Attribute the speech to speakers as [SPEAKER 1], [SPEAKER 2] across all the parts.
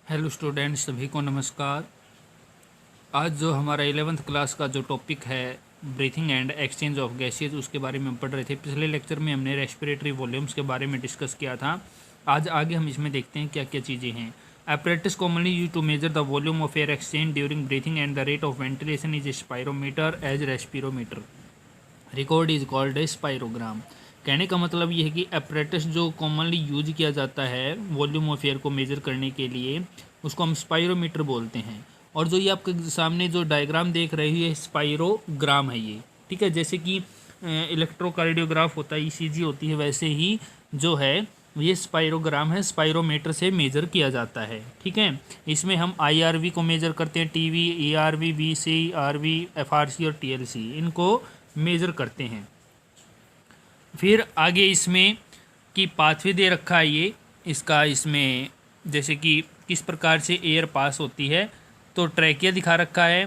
[SPEAKER 1] Hello students, सभी को नमस्कार। आज जो हमारा 11th क्लास का जो टॉपिक है breathing and exchange of gases, उसके बारे में हम पढ़ रहे थे। पिछले लेक्चर में हमने रेस्पिरेटरी वॉल्यूम्स के बारे में डिस्कस किया था। आज आगे हम इसमें देखते हैं क्या क्या चीज़ें हैं। apparatus commonly used to measure the volume of air exchange during breathing and the rate of ventilation is spirometer as respirometer. Record is called a spirogram. कहने का मतलब ये है कि apparatus जो कॉमनली यूज किया जाता है वॉल्यूम ऑफ एयर को मेजर करने के लिए, उसको हम स्पायरोमीटर बोलते हैं। और जो ये आपके सामने जो डायग्राम देख रहे हैं, ये स्पायरोग्राम है ये, ठीक है। जैसे कि इलेक्ट्रोकार्डियोग्राफ होता है, ईसीजी होती है, वैसे ही जो है ये स्पायरोग्राम है, स्पायरोमीटर से मेजर किया जाता है, ठीक है। इसमें हम आईआरवी को मेजर करते हैं, टीवी, ईआरवी, वीसीआरवी, एफआरसी और टीएलसी, इनको मेजर करते हैं। फिर आगे इसमें की पाथवे दे रखा है ये इसका, इसमें जैसे कि किस प्रकार से एयर पास होती है। तो ट्रैकिया दिखा रखा है,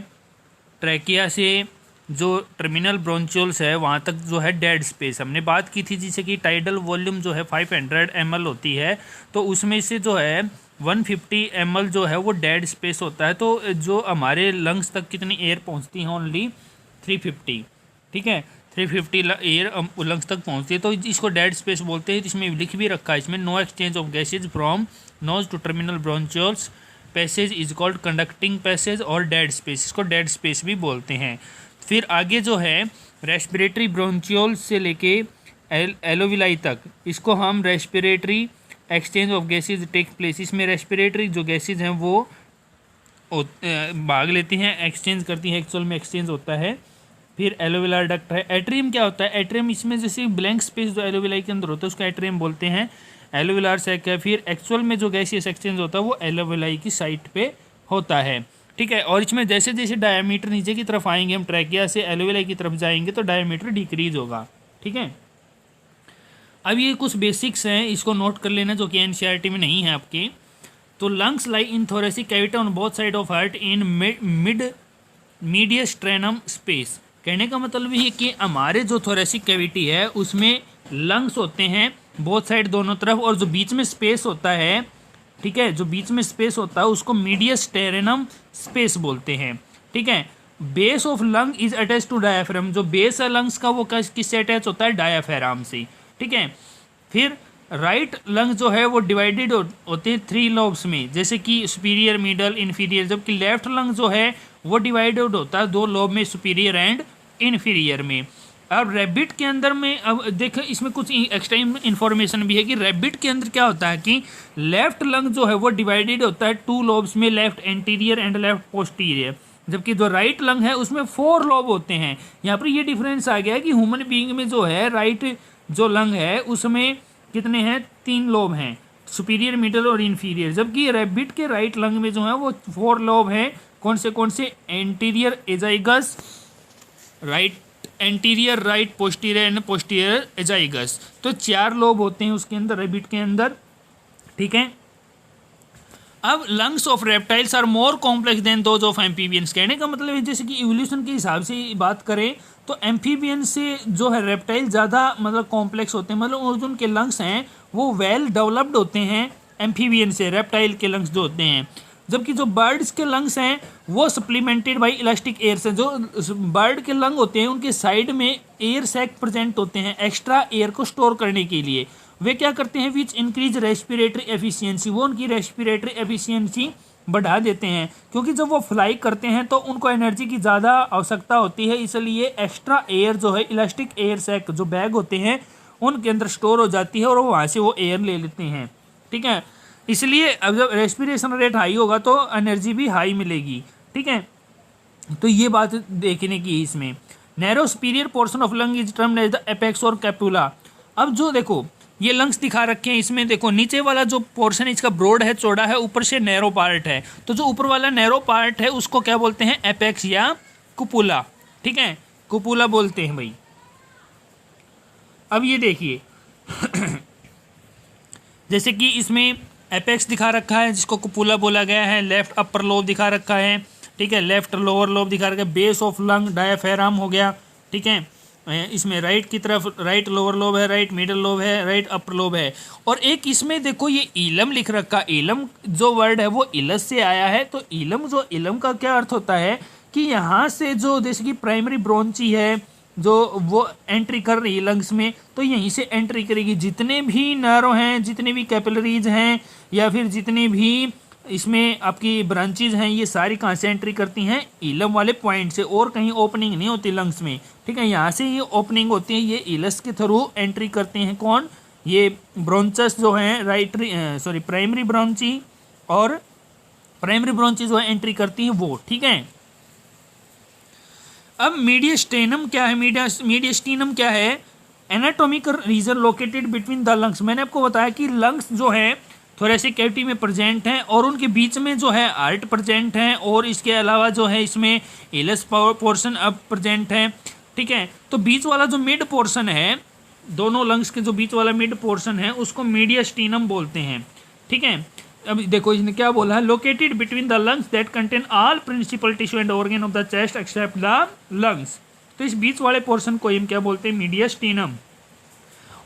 [SPEAKER 1] ट्रैकिया से जो टर्मिनल ब्रोंचियोल्स है वहाँ तक जो है डेड स्पेस हमने बात की थी, जैसे कि टाइडल वॉल्यूम जो है 500 ml होती है, तो उसमें से जो है 150 ml जो है वो डेड स्पेस होता है। तो जो हमारे लंग्स तक कितनी एयर पहुँचती है, ओनली 350, ठीक है। 350 एयर लंग्स तक पहुँचती है, तो इसको डेड स्पेस बोलते हैं। इसमें लिख भी रखा है, इसमें no exchange of gases from nose to terminal bronchioles passage is called conducting passage और डेड स्पेस, इसको डेड स्पेस भी बोलते हैं। फिर आगे जो है रेस्पिरेटरी ब्रोंचियोल्स से लेके एलोविलाई तक, इसको हम respiratory exchange of gases take place, इसमें रेस्पिरेटरी जो गैसेज हैं वो भाग लेती हैं, एक्सचेंज करती हैं, एक्चुअल में एक्सचेंज होता है। फिर एलोविलार डक्ट है। एट्रियम क्या होता है? एट्रियम इसमें जैसे ब्लैंक स्पेस जो एलोविलाई के अंदर होता है उसको एट्रियम बोलते हैं। एलोविलार सैक है। फिर एक्चुअल में जो गैसियस एक्सचेंज होता है वो एलोविलाई की साइट पे होता है, ठीक है। और इसमें जैसे जैसे डायमीटर नीचे की तरफ आएंगे, हम ट्रैकिया से एलोविलाई की तरफ जाएंगे तो डायमीटर डिक्रीज होगा, ठीक है। अब ये कुछ बेसिक्स हैं, इसको नोट कर लेना, जो कि एनसीईआरटी में नहीं है आपके। तो lungs lie in thoracic cavity on both side of heart in mid mediastinum space. कहने का मतलब ये कि हमारे जो थोरेसिक कैविटी है उसमें लंग्स होते हैं बोथ साइड, दोनों तरफ, और जो बीच में स्पेस होता है, ठीक है, जो बीच में स्पेस होता है उसको मीडियस्टेरेनम स्पेस बोलते हैं, ठीक है। Base of lung is attach to diaphragm, जो बेस है लंग्स का वो किससे अटैच होता है? डायाफ्राम से, ठीक है। फिर राइट लंग जो है वो डिवाइडेड होते हैं 3 लोब्स में, जैसे कि सुपीरियर, मिडल, इन्फीरियर, जबकि लेफ्ट लंग जो है वो डिवाइडेड होता है 2 लोब में, सुपीरियर एंड इन्फीरियर में। अब रैबिट के अंदर में, अब देखो इसमें कुछ एक्स्ट्रा इन्फॉर्मेशन भी है कि रैबिट के अंदर क्या होता है कि लेफ्ट लंग जो है वो डिवाइडेड होता है 2 लोब्स में, left anterior and left posterior, जबकि जो राइट लंग है उसमें 4 लोब होते हैं। यहाँ पर ये डिफरेंस आ गया है कि ह्यूमन बीइंग में जो है राइट जो लंग है उसमें कितने हैं? 3 लोब हैं, सुपीरियर, मिडल और इन्फीरियर, जबकि रैबिट के राइट लंग में जो है वो 4 लोब हैं। कौन से? Anterior azygos, right anterior, right posterior and posterior azygos, तो 4 लोब होते हैं उसके अंदर, रैबिट के अंदर, ठीक है। अब lungs of reptiles are more complex than those of amphibians. कहने का मतलब है जैसे कि इवोल्यूशन के हिसाब से बात करें तो एम्फीबियन से जो है रेप्टाइल ज़्यादा मतलब कॉम्प्लेक्स होते हैं, मतलब जो उनके लंग्स हैं वो वेल डेवलप्ड होते हैं एम्फीबियन से, रेप्टाइल के लंग्स जो होते हैं। जबकि जो बर्ड्स के लंग्स हैं वो सप्लीमेंटेड बाई इलास्टिक एयर से, जो बर्ड के लंग होते हैं उनके साइड में एयर सैक प्रेजेंट होते हैं एक्स्ट्रा एयर को स्टोर करने के लिए। वे क्या करते हैं? विच इंक्रीज रेस्पिरेटरी एफिशिएंसी, वो उनकी रेस्पिरेटरी एफिशिएंसी बढ़ा देते हैं, क्योंकि जब वो फ्लाई करते हैं तो उनको एनर्जी की ज़्यादा आवश्यकता होती है, इसलिए एक्स्ट्रा एयर जो है इलास्टिक एयर सैक जो बैग होते हैं उनके अंदर स्टोर हो जाती है और वहाँ से वो एयर ले लेते हैं, ठीक है। इसलिए अब जब रेस्पिरेशन रेट हाई होगा तो एनर्जी भी हाई मिलेगी, ठीक है। तो ये बात देखने की इसमें। Narrow superior portion of lung is termed as the apex और कैपुला। अब जो देखो ये लंग्स दिखा रखे हैं, इसमें देखो नीचे वाला जो पोर्शन इसका ब्रॉड है, चौड़ा है, ऊपर से नैरो पार्ट है, तो जो ऊपर वाला नैरो पार्ट है उसको क्या बोलते हैं? एपेक्स या कुपुला, ठीक है, कुपुला बोलते हैं भाई। अब ये देखिए जैसे कि इसमें एपेक्स दिखा रखा है जिसको कुपुला बोला गया है, लेफ्ट अपर लोब दिखा रखा है, ठीक है, लेफ्ट लोअर लोब दिखा रखा है, बेस ऑफ लंग डायाफ्राम हो गया, ठीक है। इसमें राइट की तरफ राइट लोअर लोब है, राइट मिडल लोब है, राइट अपर लोब है। और एक इसमें देखो ये इलम लिख रखा, इलम जो वर्ड है वो इलस से आया है। तो इलम का क्या अर्थ होता है कि यहाँ से जो जैसे कि प्राइमरी ब्रोंची है जो वो एंट्री कर रही है लंग्स में, तो यहीं से एंट्री करेगी। जितने भी नर्व हैं, जितने भी कैपिलरीज हैं, या फिर जितने भी इसमें आपकी ब्रांचेज हैं, ये सारी कहाँ से एंट्री करती हैं? इलम वाले पॉइंट से। और कहीं ओपनिंग नहीं होती लंग्स में, ठीक है, यहाँ से ये ओपनिंग होती है। ये इलस के थ्रू एंट्री करते हैं कौन? ये ब्रोंचस जो हैं प्राइमरी ब्रोंची, और प्राइमरी ब्रोंची जो है एंट्री करती हैं वो, ठीक है। अब मीडियस्टेनम क्या है? मीडियस्टीनम क्या है? Anatomical region located between the lungs. मैंने आपको बताया कि लंग्स जो है थोरेसिक कैविटी में प्रेजेंट हैं और उनके बीच में जो है हार्ट प्रेजेंट है, और इसके अलावा जो है इसमें इलस पोर्शन अब प्रेजेंट है, ठीक है। तो बीच वाला जो मिड पोर्शन है, दोनों लंग्स के जो बीच वाला मिड पोर्शन है उसको मीडियस्टीनम बोलते हैं, ठीक है। अब देखो इसने क्या बोला है, located between the lungs that contain all principal tissue and organ of the chest except the lungs. तो इस बीच वाले पोर्शन को हम क्या बोलते हैं? मीडियस्टीनम।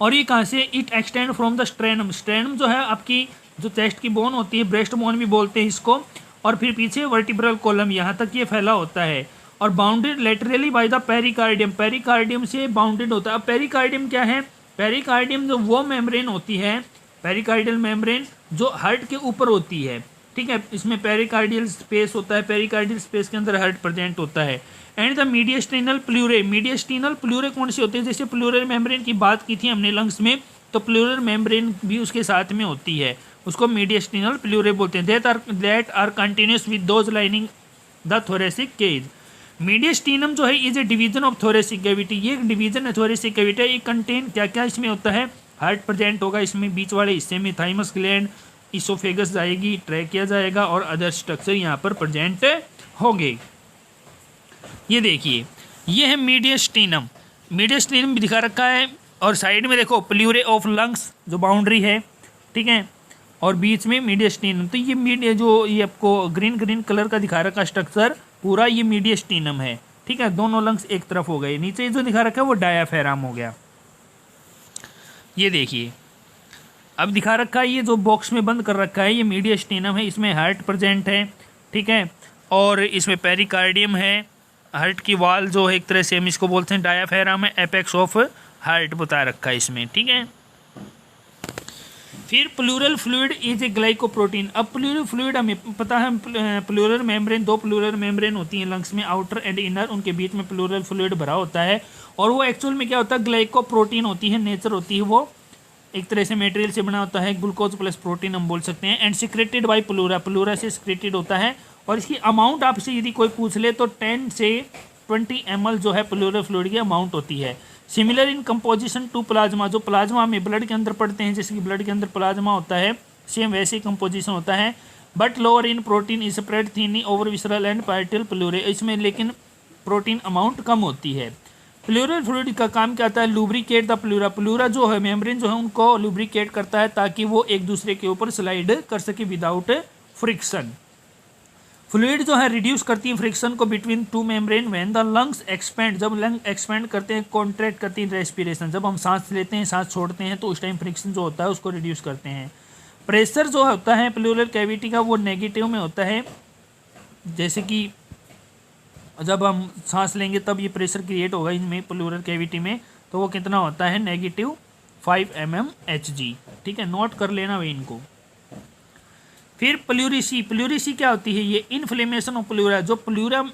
[SPEAKER 1] और ये कहाँ से? It extend from the sternum. Sternum जो है आपकी जो चेस्ट की बोन होती है, ब्रेस्ट बोन भी बोलते हैं इसको, और फिर पीछे वर्टिब्रल कॉलम, यहाँ तक ये फैला होता है। और bounded laterally by the pericardium. Pericardium से बाउंडेड होता है। अब पेरिकार्डियम क्या है? पेरिकार्डियम जो वो मेम्ब्रेन होती है, पेरिकार्डियल मेम्ब्रेन जो हार्ट के ऊपर होती है, ठीक है। इसमें पेरिकार्डियल स्पेस होता है, पेरिकार्डियल स्पेस के अंदर हार्ट प्रेजेंट होता है। And the मीडियस्टीनल प्लूरे। मीडियस्टीनल प्लूरे कौन से होते हैं? जैसे प्लूरल मेम्ब्रेन की बात की थी हमने लंग्स में, तो प्लूरल मेम्ब्रेन भी उसके साथ में होती है, उसको मीडियस्टीनल प्लूरे बोलते हैं। That are continuous with those lining the thoracic cage. Mediastinum जो है is a division of thoracic cavity. ये एक डिवीजन है थोरेसिक कैविटी। ये कंटेन क्या क्या इसमें होता है? हार्ट प्रेजेंट होगा इसमें, बीच वाले हिस्से में थाइमस ग्लैंड, इसोफेगस जाएगी, ट्रैकिया जाएगा, और अदर स्ट्रक्चर यहाँ पर प्रेजेंट होंगे। ये देखिए, ये है मीडियस्टीनम। मीडियस्टीनम भी दिखा रखा है, और साइड में देखो प्लूरे ऑफ लंग्स जो बाउंड्री है, ठीक है, और बीच में मीडियस्टीनम। तो ये जो ये आपको ग्रीन कलर का दिखा रखा स्ट्रक्चर पूरा ये मीडियस्टीनम है, ठीक है। दोनों लंग्स एक तरफ हो गए। नीचे जो दिखा रखा है वो डायाफ्राम हो गया। ये देखिए, अब दिखा रखा है ये जो बॉक्स में बंद कर रखा है ये मीडियस्टीनम है। इसमें हार्ट प्रेजेंट है, ठीक है, और इसमें पेरिकार्डियम है। हार्ट की वाल जो है एक तरह से हम इसको बोलते हैं डायाफ्राम है, एपेक्स ऑफ हार्ट बता रखा है इसमें, ठीक है। फिर pleural fluid is a glycoprotein. अब प्लूरल फ्लूइड हमें पता है, प्लूरल मेम्ब्रेन, दो प्लूरल मेम्ब्रेन होती हैं लंग्स में, आउटर एंड इनर, उनके बीच में प्लूरल फ्लूइड भरा होता है, और वो एक्चुअल में क्या होता है? ग्लाइकोप्रोटीन होती है, नेचर होती है, वो एक तरह से मटेरियल से बना होता है, ग्लूकोज प्लस प्रोटीन हम बोल सकते हैं। And secreted by pleura, pleura से सिक्रेटेड होता है। और इसकी अमाउंट आपसे यदि कोई पूछ ले तो 10 से 20 ml जो है प्लूरल फ्लूइड की अमाउंट होती है। Similar in composition to plasma, जो प्लाज्मा में ब्लड के अंदर पड़ते हैं, जैसे कि ब्लड के अंदर प्लाज्मा होता है, सेम वैसे ही कंपोजिशन होता है। But lower in protein is spread thinly over visceral and parietal pleurae. इसमें लेकिन प्रोटीन अमाउंट कम होती है। प्लूरल फ्लूइड का काम क्या होता है? Lubricate the pleura. प्लूरा जो है मेम्ब्रेन जो है उनको लुब्रिकेट करता है ताकि वो एक दूसरे के ऊपर स्लाइड कर सके विदाउट फ्रिक्शन। फ्लूइड जो है रिड्यूस करती है फ्रिक्शन को between two membrane when the lungs expand. जब लंग एक्सपेंड करते हैं, कॉन्ट्रैक्ट करती है रेस्पिरेशन, जब हम सांस लेते हैं, सांस छोड़ते हैं, तो उस टाइम फ्रिक्शन जो होता है उसको रिड्यूस करते हैं। प्रेशर जो होता है प्लूरल कैविटी का वो नेगेटिव में होता है, जैसे कि जब हम सांस लेंगे तब ये प्रेशर क्रिएट होगा इनमें प्लूरल कैविटी में, तो वो कितना होता है? -5 mmHg, ठीक है, नोट कर लेना वे इनको। फिर प्लूरिसी। प्लूरिसी क्या होती है? ये इन्फ्लेमेशन ऑफ प्लूरा। जो प्लूरा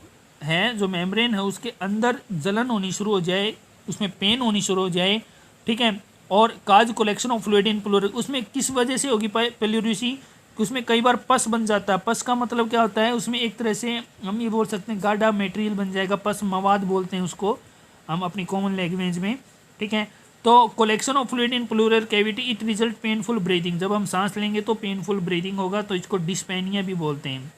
[SPEAKER 1] है, जो मेम्ब्रेन है, उसके अंदर जलन होनी शुरू हो जाए, उसमें पेन होनी शुरू हो जाए, ठीक है, और cause collection of fluid in pleura. उसमें किस वजह से होगी प्लूरिसी? उसमें कई बार पस बन जाता है। पस का मतलब क्या होता है? उसमें एक तरह से हम ये बोल सकते हैं गाढ़ा मटेरियल बन जाएगा, पस मवाद बोलते हैं उसको हम अपनी कॉमन लैंग्वेज में, ठीक है। तो collection of fluid in pleural cavity it result painful breathing. जब हम सांस लेंगे तो पेनफुल ब्रीदिंग होगा, तो इसको डिस्पेनिया भी बोलते हैं,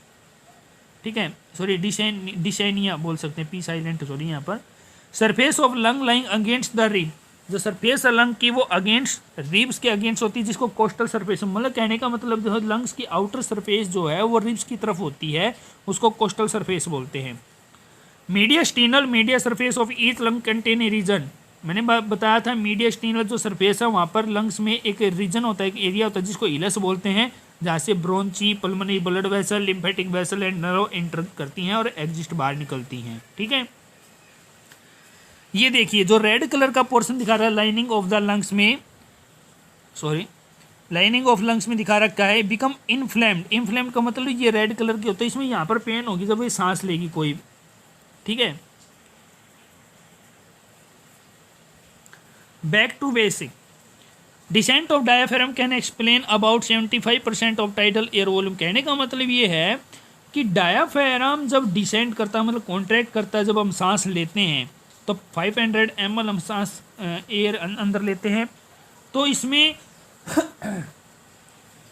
[SPEAKER 1] ठीक है, सॉरी डिसैनिया बोल सकते हैं, पी साइलेंट सॉरी यहाँ पर। Surface of lung lying against the rib. जो सरफेस है लंग की वो अगेंस्ट रिब्स के अगेंस्ट होती है, जिसको कोस्टल सरफेस, मतलब कहने का मतलब जो है लंग्स की आउटर सरफेस जो है वो रिब्स की तरफ होती है, उसको कोस्टल सरफेस बोलते हैं। Mediastinal media surface of each lung contain a region. मैंने बताया था मीडियस्टिनल जो सरफेस है वहाँ पर लंग्स में एक रीजन होता है, एक एरिया होता है जिसको इलस बोलते हैं, जहाँ से bronchi, pulmonary blood vessel, lymphatic vessel and nerve enter करती हैं और एग्जिस्ट बाहर निकलती हैं। ठीक है, ये देखिए जो रेड कलर का पोर्शन दिखा रहा है लाइनिंग ऑफ द लंग्स में, लाइनिंग ऑफ लंग्स में दिखा रखा है बिकम इन्फ्लेम्ड। इन्फ्लेम्ड का मतलब ये रेड कलर की होता है, इसमें यहाँ पर पेन होगी जब ये सांस लेगी कोई। ठीक है, back to basic, descent of diaphragm can explain about 75% of tidal air volume. कहने का मतलब ये है कि डायाफ्राम जब डिसेंट करता है मतलब कॉन्ट्रैक्ट करता है, जब हम सांस लेते हैं तो 500 ml हम सांस एयर अंदर लेते हैं, तो इसमें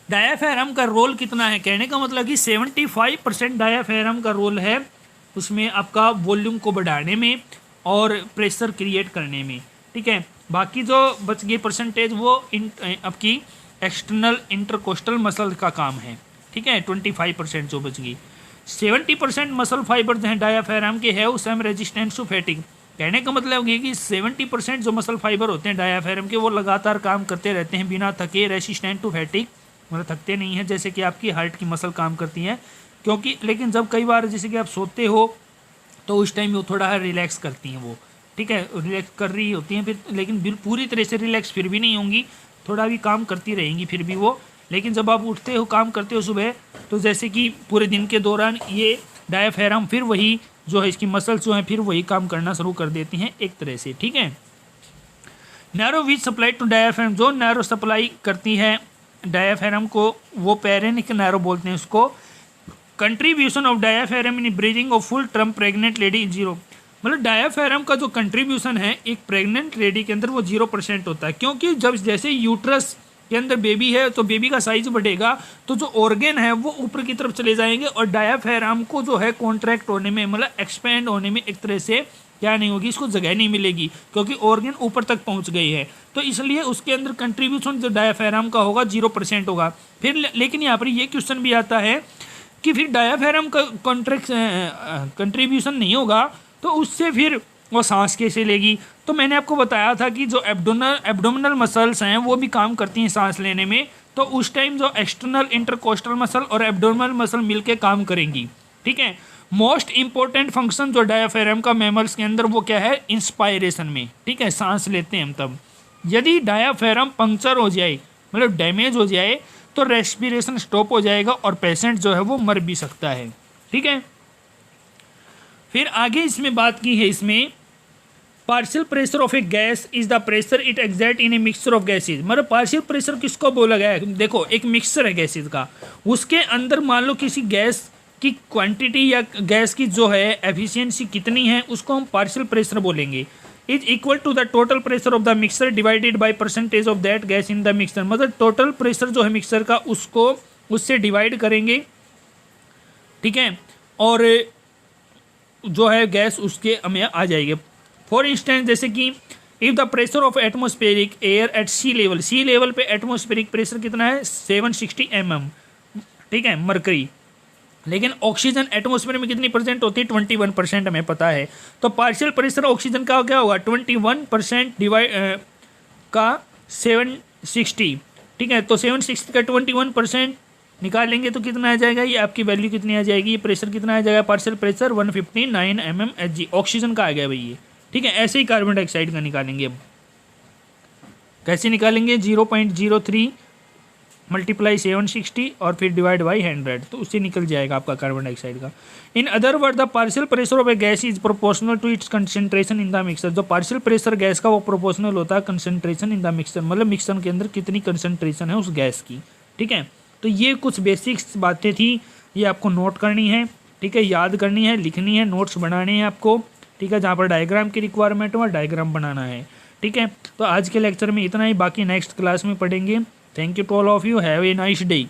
[SPEAKER 1] डायाफ्राम का रोल कितना है। कहने का मतलब कि 75% डायाफ्राम का रोल है उसमें आपका वॉल्यूम को बढ़ाने में और प्रेशर क्रिएट करने में। ठीक है, बाकी जो बच गई परसेंटेज वो आपकी एक्सटर्नल इंटरकोस्टल मसल का काम है। ठीक है, 25% जो बच गई। 70% मसल फाइबर जो हैं डायाफ्राम के है उस टाइम रेजिस्टेंस टू फैटिग। कहने का मतलब ये कि 70% जो मसल फाइबर होते हैं डायाफ्राम के वो लगातार काम करते रहते हैं बिना थके, रेसिस्टेंट टू फैटिग, मतलब थकते नहीं हैं जैसे कि आपकी हार्ट की मसल काम करती हैं। क्योंकि लेकिन जब कई बार जैसे कि आप सोते हो तो उस टाइम वो थोड़ा रिलैक्स करती हैं वो। ठीक है, रिलैक्स कर रही होती हैं फिर, लेकिन पूरी तरह से रिलैक्स फिर भी नहीं होंगी, थोड़ा भी काम करती रहेंगी फिर भी वो। लेकिन जब आप उठते हो काम करते हो सुबह, तो जैसे कि पूरे दिन के दौरान ये डायाफ्राम फिर वही जो है इसकी मसल्स जो हैं फिर वही काम करना शुरू कर देती हैं एक तरह से। ठीक है, nerve which supply to diaphragm, जो नैरो सप्लाई करती है डायाफ्राम को वो पेरेनिक नैरो बोलते हैं उसको। Contribution of diaphragm in breathing of full term pregnant lady is 0। मतलब डायाफ्राम का जो कंट्रीब्यूशन है एक प्रेग्नेंट लेडी के अंदर वो 0% होता है, क्योंकि जब जैसे यूट्रस के अंदर बेबी है तो बेबी का साइज बढ़ेगा तो जो ऑर्गन है वो ऊपर की तरफ चले जाएंगे और डायाफ्राम को जो है कॉन्ट्रैक्ट होने में मतलब एक्सपेंड होने में एक तरह से क्या नहीं होगी, इसको जगह नहीं मिलेगी क्योंकि ऑर्गन ऊपर तक पहुंच गई है। तो इसलिए उसके अंदर कंट्रीब्यूशन जो डायाफ्राम का होगा 0% होगा। फिर लेकिन यहाँ पर ये क्वेश्चन भी आता है कि फिर डायाफ्राम का कंट्रीब्यूशन नहीं होगा तो उससे फिर वो सांस कैसे लेगी। तो मैंने आपको बताया था कि जो एब्डोमिनल मसल्स हैं वो भी काम करती हैं सांस लेने में, तो उस टाइम जो एक्सटर्नल इंटरकोस्टल मसल और एब्डोमिनल मसल मिलके काम करेंगी। ठीक है, मोस्ट इंपॉर्टेंट फंक्शन जो डायाफ्राम का मैमल्स के अंदर वो क्या है, इंस्पायरेशन में। ठीक है, सांस लेते हैं हम तब। यदि डायाफ्राम पंक्चर हो जाए मतलब डैमेज हो जाए तो रेस्पिरेशन स्टॉप हो जाएगा और पेशेंट जो है वो मर भी सकता है। ठीक है, फिर आगे इसमें बात की है, इसमें partial pressure of a gas is the pressure it exert in a mixture of gases. मतलब पार्शियल प्रेशर किसको बोला गया है, देखो एक मिक्सचर है गैसेज का, उसके अंदर मान लो किसी गैस की क्वांटिटी या गैस की जो है एफिशिएंसी कितनी है उसको हम पार्शियल प्रेशर बोलेंगे। Is equal to the total pressure of the mixer divided by percentage of that gas in the mixer. मतलब टोटल प्रेशर जो है मिक्सर का उसको उससे डिवाइड करेंगे। ठीक है, और जो है गैस उसके हमें आ जाएगी। फॉर इंस्टेंस जैसे कि if the pressure of atmospheric air at sea level पे एटमोस्फेरिक प्रेशर कितना है 760 mm। ठीक है, मरकरी। लेकिन ऑक्सीजन एटमोस्फेयर में कितनी परसेंट होती है 21% हमें पता है। तो पार्शियल प्रेशर ऑक्सीजन का क्या होगा 21% डिवाइड का 760। ठीक है, तो 760 का 21% निकालेंगे तो कितना आ जाएगा, ये आपकी वैल्यू कितनी आ जाएगी, ये प्रेशर कितना आ जाएगा, पार्शियल प्रेशर 159 mmHg ऑक्सीजन का आ गया भाई ये। ठीक है, ऐसे ही कार्बन डाइऑक्साइड का निकालेंगे। अब कैसे निकालेंगे, 0.03 मल्टीप्लाई 760 और फिर डिवाइड बाई 100, तो उससे निकल जाएगा आपका कार्बन डाइऑक्साइड का। In other word the partial pressure of a gas is proportional to its concentration in the mixer. जो पार्शियल प्रेशर गैस का वो प्रोपोर्शनल होता है कंसंट्रेशन इन द मिक्सर, मतलब मिक्सर के अंदर कितनी कंसंट्रेशन है उस गैस की। ठीक है, तो ये कुछ बेसिक्स बातें थी, ये आपको नोट करनी है। ठीक है, याद करनी है, लिखनी है, नोट्स बनाने हैं आपको। ठीक है, जहाँ पर डायग्राम की रिक्वायरमेंट हो डायग्राम बनाना है। ठीक है, तो आज के लेक्चर में इतना ही, बाकी नेक्स्ट क्लास में पढ़ेंगे। Thank you to all of you, have a nice day.